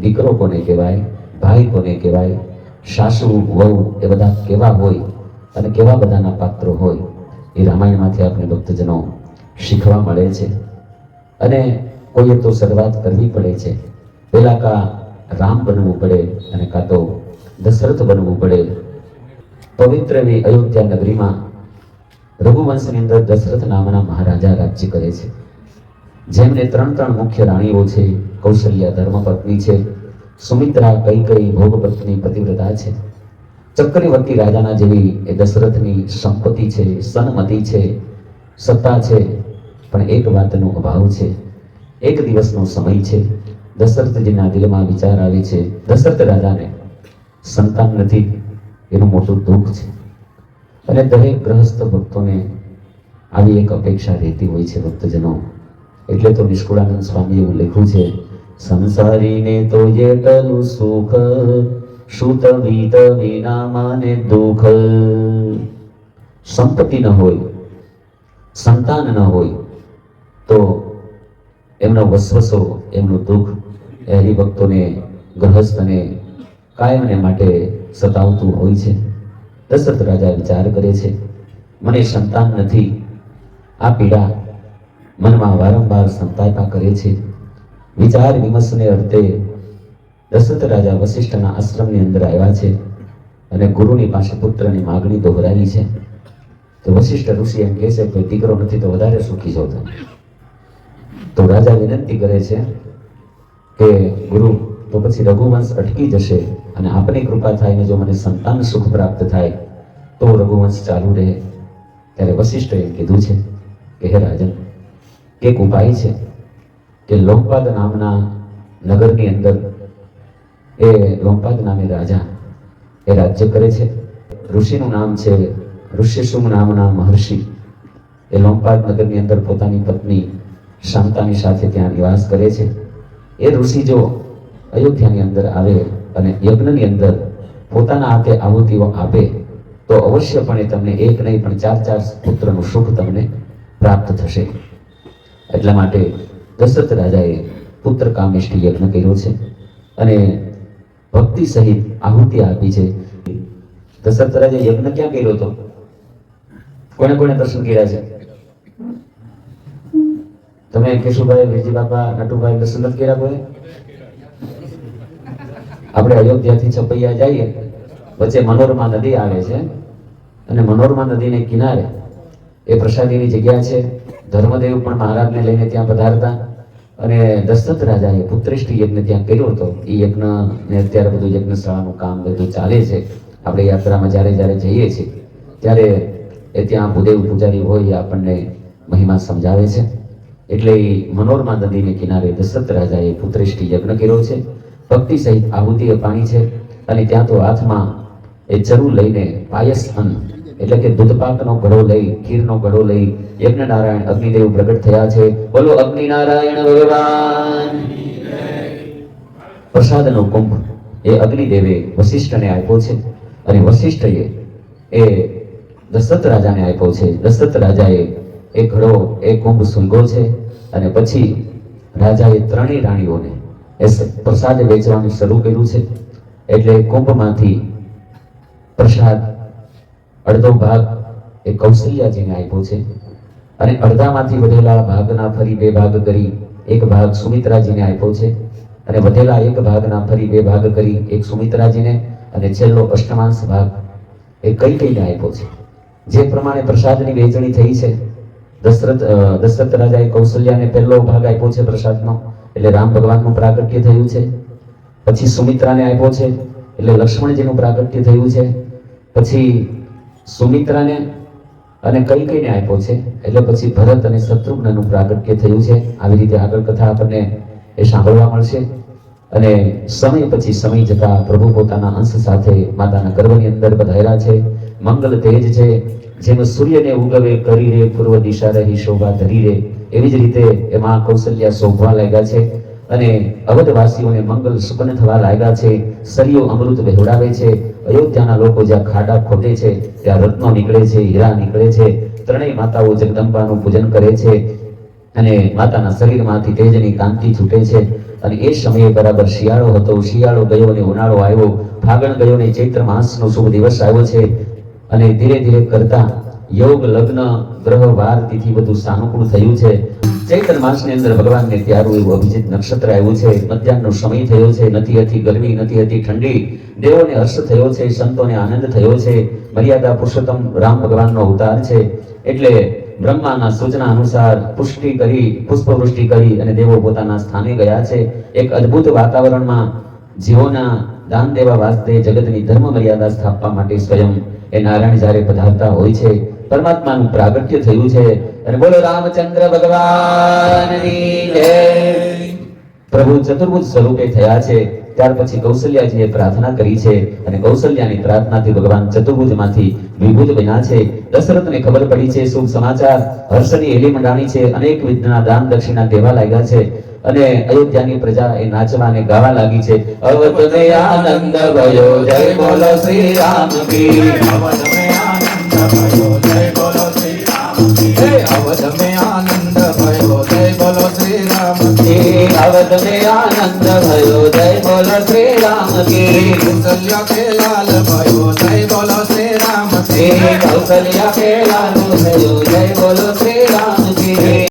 દીકરો કોને કહેવાય, ભાઈ કોને કહેવાય, સાસુ વહુ એ બધા કેવા હોય અને કેવા બધાના પાત્રો હોય એ રામાયણમાંથી આપણે ભક્તજનો શીખવા મળે છે. અને કોઈએ તો શરૂઆત કરવી પડે છે. પહેલા કા રામ બનવું પડે અને કાં તો દશરથ બનવું પડે. પવિત્ર એવી અયોધ્યા નગરીમાં રઘુવંશની અંદર દશરથ નામના મહારાજા રાજ્ય કરે છે, જેમને ત્રણ મુખ્ય રાણીઓ છે. કૌશલ્યા ધર્મપત્ની છે, સુમિત્રા કૈકેયી ભોગપત્ની પતિવ્રતા છે, ચક્રવર્તી રાજાના જેવી એ દશરથની સંપત્તિ છે, સન્મતિ છે, સત્તા છે. પણ એક વાતનો અભાવ છે. એક દિવસનો સમય છે. દશરથજીના દિલમાં વિચાર આવે છે, દશરથ રાજાને સંતાન નથી, એનું મોટું દુઃખ છે. અને દરેક ગ્રહસ્થ ભક્તોને આવી એક અપેક્ષા રહેતી હોય છે ભક્તજનો. એટલે તો નિષ્કુળાનંદ સ્વામી એવું લખ્યું છે, સંસારીને તો જેટલું સુખ, શુત વીત વિના માને દુઃખ. સંપત્તિ ન હોય, સંતાન ન હોય તો એમનો વસવસો, એમનું દુઃખ એ હરિભક્તોને, ગ્રહસ્થને કાયમને માટે સતાવતું હોય છે. દશરથ રાજા વિચાર કરે છે, મને સંતાન નથી. આ પીડા મનમાં વારંવાર સંતાપા કરે છે. વિચાર વિમર્શને અર્થે દશરથ રાજા વશિષ્ઠના આશ્રમની અંદર આવ્યા છે અને ગુરુની પાસે પુત્રની માગણી દોહરાવી છે. તો વશિષ્ઠ ઋષિ એમ કહે છે કે દીકરો નથી તો વધારે સુખી છો તમે. તો રાજા વિનંતી કરે છે કે ગુરુ, તો પછી રઘુવંશ અટકી જશે અને આપની કૃપા થાય ને જો મને સંતાન સુખ પ્રાપ્ત થાય તો રઘુવંશ ચાલુ રહે. ત્યારે વશિષ્ઠે એમ કીધું છે કે હે રાજન, એક ઉપાય છે કે લોમપાદ નામના નગરની અંદર એ લોમપાદ નામે રાજા એ રાજ્ય કરે છે. ઋષિનું નામ છે ઋષ્યશુંગ નામના મહર્ષિ. એ લોમપાદ નગરની અંદર પોતાની પત્ની શાંતાની સાથે ત્યાં નિવાસ કરે છે. એ ઋષિ જો અયોધ્યાની અંદર આવે અને યજ્ઞની અંદર પોતાના હાથે આહુતિઓ આપે તો અવશ્યપણે તમને એક નહીં પણ 4 પુત્રનું સુખ તમને પ્રાપ્ત થશે. એટલા માટે દશરથ રાજાએ પુત્ર કામેષ્ટિ યજ્ઞ કર્યો છે અને ભક્તિ સહિત આહુતિ આપી છે. દશરથ રાજાએ યજ્ઞ ક્યાં કર્યો હતો? કોને કોને દર્શન કર્યા છે? તમે કેશુભાઈ, વિરજી બાપા, નટુભાઈ દર્શન નથી કર્યા કોઈ? આપણે અયોધ્યાથી છપૈયા જઈએ, વચ્ચે મનોરમા નદી આવે છે અને મનોરમા નદીને કિનારે એ પ્રસાદીની જગ્યા છે. ધર્મદેવ પણ મહારાજને લઈને ત્યાં પધારતા અને દશરથ રાજાએ પુત્રેષ્ઠી યજ્ઞ ત્યાં કર્યો હતો. એ યજ્ઞ ને અત્યારે બધું યજ્ઞશાળાનું કામ બધું ચાલે છે. આપણે યાત્રામાં જ્યારે જઈએ છીએ ત્યારે એ ત્યાં ભૂદેવ પૂજારી હોય એ આપણને મહિમા સમજાવે છે. એટલે મનોરમા નદીને કિનારે દશરથ રાજાએ પુત્રેષ્ઠી યજ્ઞ કર્યો છે. ભક્તિ સહિત આહુતિ પાણી છે અને ત્યાં તો હાથમાં એ ચરુ લઈને પાયસ અન્ન એટલે કે દૂધપાકનો ઘડો લઈ, ખીરનો ઘડો લઈ યજ્ઞનારાયણ અગ્નિદેવ પ્રગટ થયા છે. બોલો અગ્નિનારાયણ ભગવાન. પ્રસાદનો કુંભ એ અગ્નિદેવે વશિષ્ઠને આપ્યો છે અને વશિષ્ઠએ એ દશરથ રાજાને આપ્યો છે. દશરથ રાજાએ એ ઘડો, એ કુંભ સૂંઘ્યો છે અને પછી રાજાએ ત્રણેય રાણીઓને એ પ્રસાદ વેચવાનું શરૂ કર્યું છે. એટલે કુંભમાંથી પ્રસાદ અડધો ભાગ એ કૌશલ્યાજીને આપ્યો છે અને અડધામાંથી વધેલા ભાગના ફરી 2 ભાગ કરી એક ભાગ સુમિત્રાજીને આપ્યો છે અને વધેલા એક ભાગના ફરી 2 ભાગ કરી એક સુમિત્રાજીને અને છેલ્લો અષ્ટમાંશ ભાગ એ કૈકેયીને આપ્યો છે. જે પ્રમાણે પ્રસાદની વહેંચણી થઈ છે, દશરથ રાજાએ કૌશલ્યાને પહેલો ભાગ આપ્યો છે પ્રસાદનો, એટલે રામ ભગવાનનું પ્રાગટ્ય થયું છે. પછી સુમિત્રાને આપ્યો છે એટલે લક્ષ્મણજીનું પ્રાગટ્ય થયું છે. પછી સુમિત્રાને અને કૈકેયીને આપ્યો છે એટલે પછી ભરત અને શત્રુઘ્નનું પ્રાગટ્ય થયું છે. આવી રીતે આગળ કથા આપણને એ સાંભળવા મળશે. અને સમય પછી સમય જતા પ્રભુ પોતાના અંશ સાથે માતાના ગર્ભની અંદર પધાર્યા છે. મંગલ તેજ છે, જેમ સૂર્યને ઉગવે કરી રે, પૂર્વ દિશા રહી શોભા ધરી રે, એવી જ રીતે એમાં કૌશલ્યા શોભવા લાગ્યા છે અને અવધવાસીઓને મંગલ સુપન થવા લાગ્યા છે. સરિયો અમૃત વહેવડાવે છે. અયોધ્યાના લોકો જ્યાં ખાડા ખોદે છે ત્યાં રત્નો નીકળે છે, હીરા નીકળે છે. ત્રણેય માતાઓ જગદંબાનું પૂજન કરે છે અને માતાના શરીરમાંથી તેજની કાંતિ છૂટે છે અને એ સમયે બરાબર શિયાળો હતો. શિયાળો ગયો અને ઉનાળો આવ્યો. ફાગણ ગયો અને ચૈત્ર માસનો શુભ દિવસ આવ્યો છે. અને ધીરે ધીરે કરતા યોગ લગ્ન ગ્રહ વાર તિથિ બધું સાનુકૂળ થયું છે. ચૈત્ર માસની અંદર ભગવાનને ત્યારું એવું અભિજીત નક્ષત્ર આવ્યું છે. મધ્યાહનનો સમય થયો છે. નથી હતી ગરમી, નથી હતી ઠંડી. દેવોને હર્ષ થયો છે, સંતોને આનંદ થયો છે. મર્યાદા પુરુષોત્તમ રામ ભગવાનનો અવતાર છે. એટલે બ્રહ્માના સૂચના અનુસાર પુષ્પવૃષ્ટિ કરી અને દેવો પોતાના સ્થાને ગયા છે. એક અદ્ભુત વાતાવરણમાં જીવોના દાન દેવા વાસ્તે જગતની ધર્મ મર્યાદા સ્થાપવા માટે સ્વયં એ નારાયણ જ્યારે પધારતા હોય છે, પરમાત્માનું પ્રાગટ્ય થયું છે. અને બોલો રામચંદ્ર ભગવાનની જય. પ્રભુ ચતુર્ભુજ સ્વરૂપે થયા છે. ત્યાર પછી કૌશલ્યાજીએ પ્રાર્થના કરી છે અને કૌશલ્યાની પ્રાર્થનાથી ભગવાન ચતુર્ભુજમાંથી વિભુજ બન્યા છે. દશરથને ખબર પડી છે શુભ સમાચાર. હર્ષની એલી મંડાણી છે. અનેક વિધના દાન દક્ષિણા દેવા લાગ્યા છે અને અયોધ્યાની પ્રજા એ નાચવા અને ગાવા લાગી છે. અવધને આનંદ ભયો જય બોલો શ્રી રામ કી. અવધ में आनंद भयो जय बोलो श्री राम की। अवध में आनंद भयो जय बोलो श्री राम की। अवध में आनंद भयो जय बोलो श्री राम की। कौशल्या के लाल भयो जय बोलो श्री राम की। कौशल्या के लाल भयो जय बोलो श्री